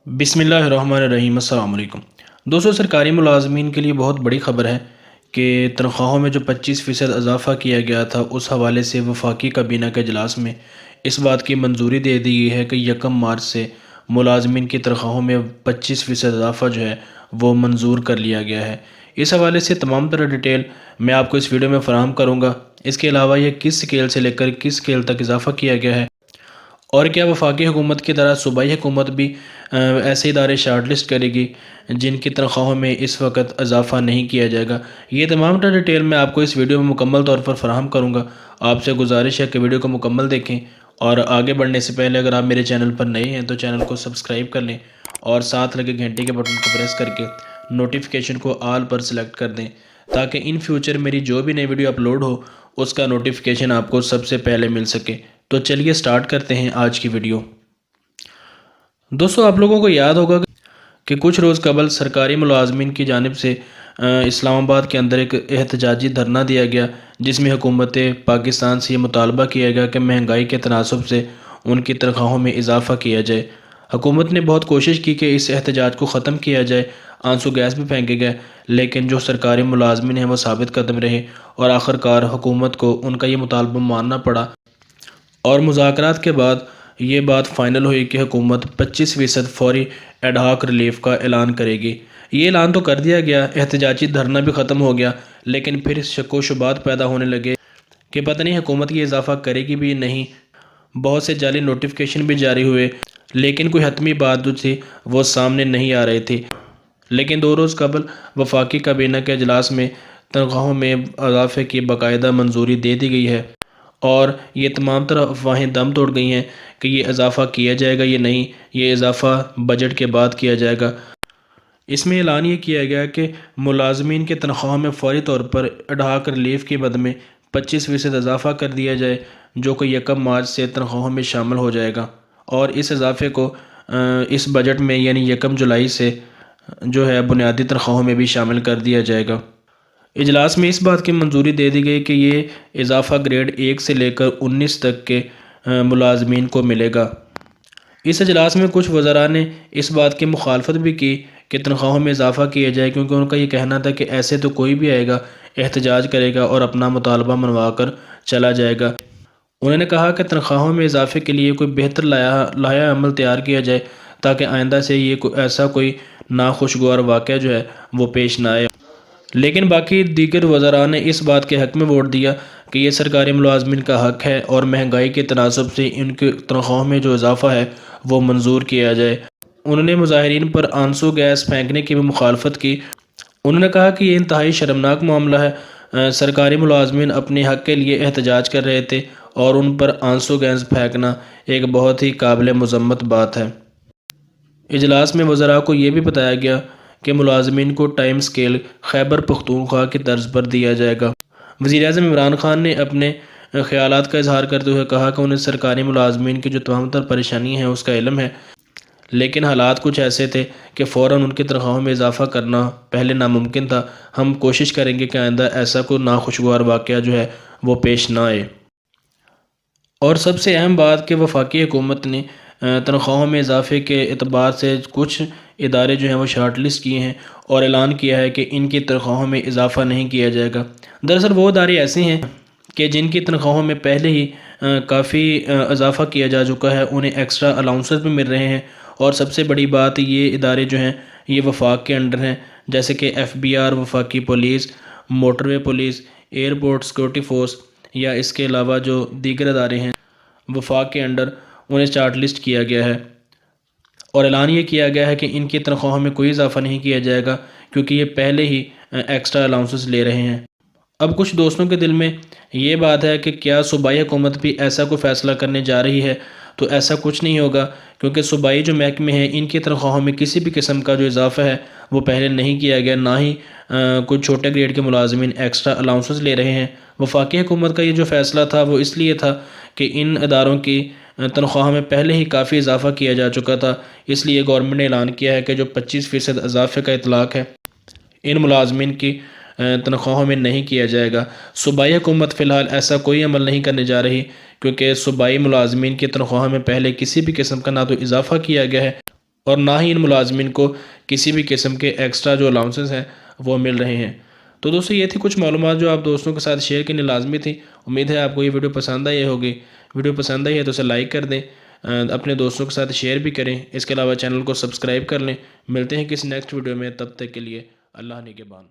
بسم اللہ الرحمن الرحیم۔ السلام علیکم دوستو، سرکاری ملازمین کے لیے بہت بڑی خبر ہے کہ تنخواہوں میں جو 25% اضافہ کیا گیا تھا، اس حوالے سے وفاقی کابینہ کے اجلاس میں اس بات کی منظوری دے دی گئی ہے کہ 1 مارچ سے ملازمین کی تنخواہوں میں 25% اضافہ جو ہے وہ منظور کر لیا گیا ہے۔ اس حوالے سے تمام طرح ڈیٹیل میں آپ کو اس ویڈیو میں فراہم کروں گا۔ اس کے علاوہ یہ کس سکیل سے لے کر کس سکیل تک اضافہ کیا گیا ہے، اور کیا وفاقی حکومت کی طرح صوبائی حکومت بھی ایسے ادارے شارٹ لسٹ کرے گی جن کی تنخواہوں میں اس وقت اضافہ نہیں کیا جائے گا۔ یہ تمام تر ڈیٹیل میں آپ کو اس ویڈیو میں مکمل طور پر فراہم کروں گا۔ آپ سے گزارش ہے کہ ویڈیو کو مکمل دیکھیں، اور آگے بڑھنے سے پہلے اگر آپ میرے چینل پر نئے ہیں تو چینل کو سبسکرائب کر لیں، اور ساتھ لگے گھنٹے کے بٹن کو پریس کر کے نوٹیفیکیشن کو آل پر سلیکٹ کر دیں، تاکہ ان فیوچر میری جو بھی نئی ویڈیو اپلوڈ ہو اس کا نوٹیفیکیشن آپ کو سب سے پہلے مل سکے۔ تو چلیے سٹارٹ کرتے ہیں آج کی ویڈیو۔ دوستو، آپ لوگوں کو یاد ہوگا کہ کچھ روز قبل سرکاری ملازمین کی جانب سے اسلام آباد کے اندر ایک احتجاجی دھرنا دیا گیا، جس میں حکومت پاکستان سے یہ مطالبہ کیا گیا کہ مہنگائی کے تناسب سے ان کی تنخواہوں میں اضافہ کیا جائے۔ حکومت نے بہت کوشش کی کہ اس احتجاج کو ختم کیا جائے، آنسو گیس بھی پھینکے گئے، لیکن جو سرکاری ملازمین ہیں وہ ثابت قدم رہے، اور آخر کار حکومت کو ان کا یہ مطالبہ ماننا پڑا، اور مذاکرات کے بعد یہ بات فائنل ہوئی کہ حکومت 25% فوری ایڈ ہاک ریلیف کا اعلان کرے گی۔ یہ اعلان تو کر دیا گیا، احتجاجی دھرنا بھی ختم ہو گیا، لیکن پھر شک و شبہات پیدا ہونے لگے کہ پتہ نہیں حکومت یہ اضافہ کرے گی بھی نہیں۔ بہت سے جعلی نوٹیفیکیشن بھی جاری ہوئے، لیکن کوئی حتمی بات جو تھی وہ سامنے نہیں آ رہی تھی۔ لیکن 2 روز قبل وفاقی کابینہ کے اجلاس میں تنخواہوں میں اضافے کی باقاعدہ منظوری دے دی گئی ہے، اور یہ تمام طرح افواہیں دم توڑ گئی ہیں کہ یہ اضافہ کیا جائے گا یا نہیں، یہ اضافہ بجٹ کے بعد کیا جائے گا۔ اس میں اعلان یہ کیا گیا کہ ملازمین کے تنخواہوں میں فوری طور پر ایڈ ہاک ریلیف کے بد میں 25% اضافہ کر دیا جائے، جو کہ 1 مارچ سے تنخواہوں میں شامل ہو جائے گا، اور اس اضافے کو اس بجٹ میں یعنی 1 جولائی سے جو ہے بنیادی تنخواہوں میں بھی شامل کر دیا جائے گا۔ اجلاس میں اس بات کی منظوری دے دی گئی کہ یہ اضافہ گریڈ 1 سے لے کر 19 تک کے ملازمین کو ملے گا۔ اس اجلاس میں کچھ وزراء نے اس بات کی مخالفت بھی کی کہ تنخواہوں میں اضافہ کیا جائے، کیونکہ ان کا یہ کہنا تھا کہ ایسے تو کوئی بھی آئے گا، احتجاج کرے گا اور اپنا مطالبہ منوا کر چلا جائے گا۔ انہوں نے کہا کہ تنخواہوں میں اضافے کے لیے کوئی بہتر لائحہ عمل تیار کیا جائے، تاکہ آئندہ سے یہ ایسا کوئی ناخوشگوار واقعہ جو ہے وہ پیش نہ آئے۔ لیکن باقی دیگر وزراء نے اس بات کے حق میں ووٹ دیا کہ یہ سرکاری ملازمین کا حق ہے، اور مہنگائی کے تناسب سے ان کی تنخواہوں میں جو اضافہ ہے وہ منظور کیا جائے۔ انہوں نے مظاہرین پر آنسو گیس پھینکنے کی بھی مخالفت کی۔ انہوں نے کہا کہ یہ انتہائی شرمناک معاملہ ہے، سرکاری ملازمین اپنے حق کے لیے احتجاج کر رہے تھے، اور ان پر آنسو گیس پھینکنا ایک بہت ہی قابل مذمت بات ہے۔ اجلاس میں وزراء کو یہ بھی بتایا گیا کہ ملازمین کو ٹائم سکیل خیبر پختونخوا کی طرز پر دیا جائے گا۔ وزیر اعظم عمران خان نے اپنے خیالات کا اظہار کرتے ہوئے کہا کہ انہیں سرکاری ملازمین کی جو تمام تر پریشانی ہیں اس کا علم ہے، لیکن حالات کچھ ایسے تھے کہ فوراً ان کی تنخواہوں میں اضافہ کرنا پہلے ناممکن تھا۔ ہم کوشش کریں گے کہ آئندہ ایسا کوئی ناخوشگوار واقعہ جو ہے وہ پیش نہ آئے۔ اور سب سے اہم بات کہ وفاقی حکومت نے تنخواہوں میں اضافے کے اعتبار سے کچھ ادارے جو ہیں وہ شارٹ لسٹ کیے ہیں، اور اعلان کیا ہے کہ ان کی تنخواہوں میں اضافہ نہیں کیا جائے گا۔ دراصل وہ ادارے ایسے ہیں کہ جن کی تنخواہوں میں پہلے ہی کافی اضافہ کیا جا چکا ہے، انہیں ایکسٹرا الاؤنسز بھی مل رہے ہیں، اور سب سے بڑی بات یہ ادارے جو ہیں یہ وفاق کے انڈر ہیں، جیسے کہ FBR، وفاقی پولیس، موٹر وے پولیس، ایئرپورٹ سیکورٹی فورس، یا اس کے علاوہ جو دیگر ادارے ہیں وفاق کے انڈر، انہیں شارٹ لسٹ کیا گیا ہے، اور اعلان یہ کیا گیا ہے کہ ان کی تنخواہوں میں کوئی اضافہ نہیں کیا جائے گا، کیونکہ یہ پہلے ہی ایکسٹرا الاؤنسز لے رہے ہیں۔ اب کچھ دوستوں کے دل میں یہ بات ہے کہ کیا صوبائی حکومت بھی ایسا کوئی فیصلہ کرنے جا رہی ہے؟ تو ایسا کچھ نہیں ہوگا، کیونکہ صوبائی جو محکمے ہیں ان کی تنخواہوں میں کسی بھی قسم کا جو اضافہ ہے وہ پہلے نہیں کیا گیا، نہ ہی کوئی چھوٹے گریڈ کے ملازمین ایکسٹرا الاؤنسز لے رہے ہیں۔ وفاقی حکومت کا یہ جو فیصلہ تھا وہ اس لیے تھا کہ ان اداروں کی تنخواہوں میں پہلے ہی کافی اضافہ کیا جا چکا تھا، اس لیے گورنمنٹ نے اعلان کیا ہے کہ جو 25% اضافے کا اطلاق ہے ان ملازمین کی تنخواہوں میں نہیں کیا جائے گا۔ صوبائی حکومت فی الحال ایسا کوئی عمل نہیں کرنے جا رہی، کیونکہ صوبائی ملازمین کی تنخواہوں میں پہلے کسی بھی قسم کا نہ تو اضافہ کیا گیا ہے، اور نہ ہی ان ملازمین کو کسی بھی قسم کے ایکسٹرا جو الاؤنسز ہیں وہ مل رہے ہیں۔ تو دوستو یہ تھی کچھ معلومات جو آپ دوستوں کے ساتھ شیئر کرنی لازمی تھی۔ امید ہے آپ کو یہ ویڈیو پسند آئی ہوگی۔ ویڈیو پسند آئی ہے تو اسے لائک کر دیں، اپنے دوستوں کے ساتھ شیئر بھی کریں، اس کے علاوہ چینل کو سبسکرائب کر لیں۔ ملتے ہیں کسی نیکسٹ ویڈیو میں، تب تک کے لیے اللہ نگہبان۔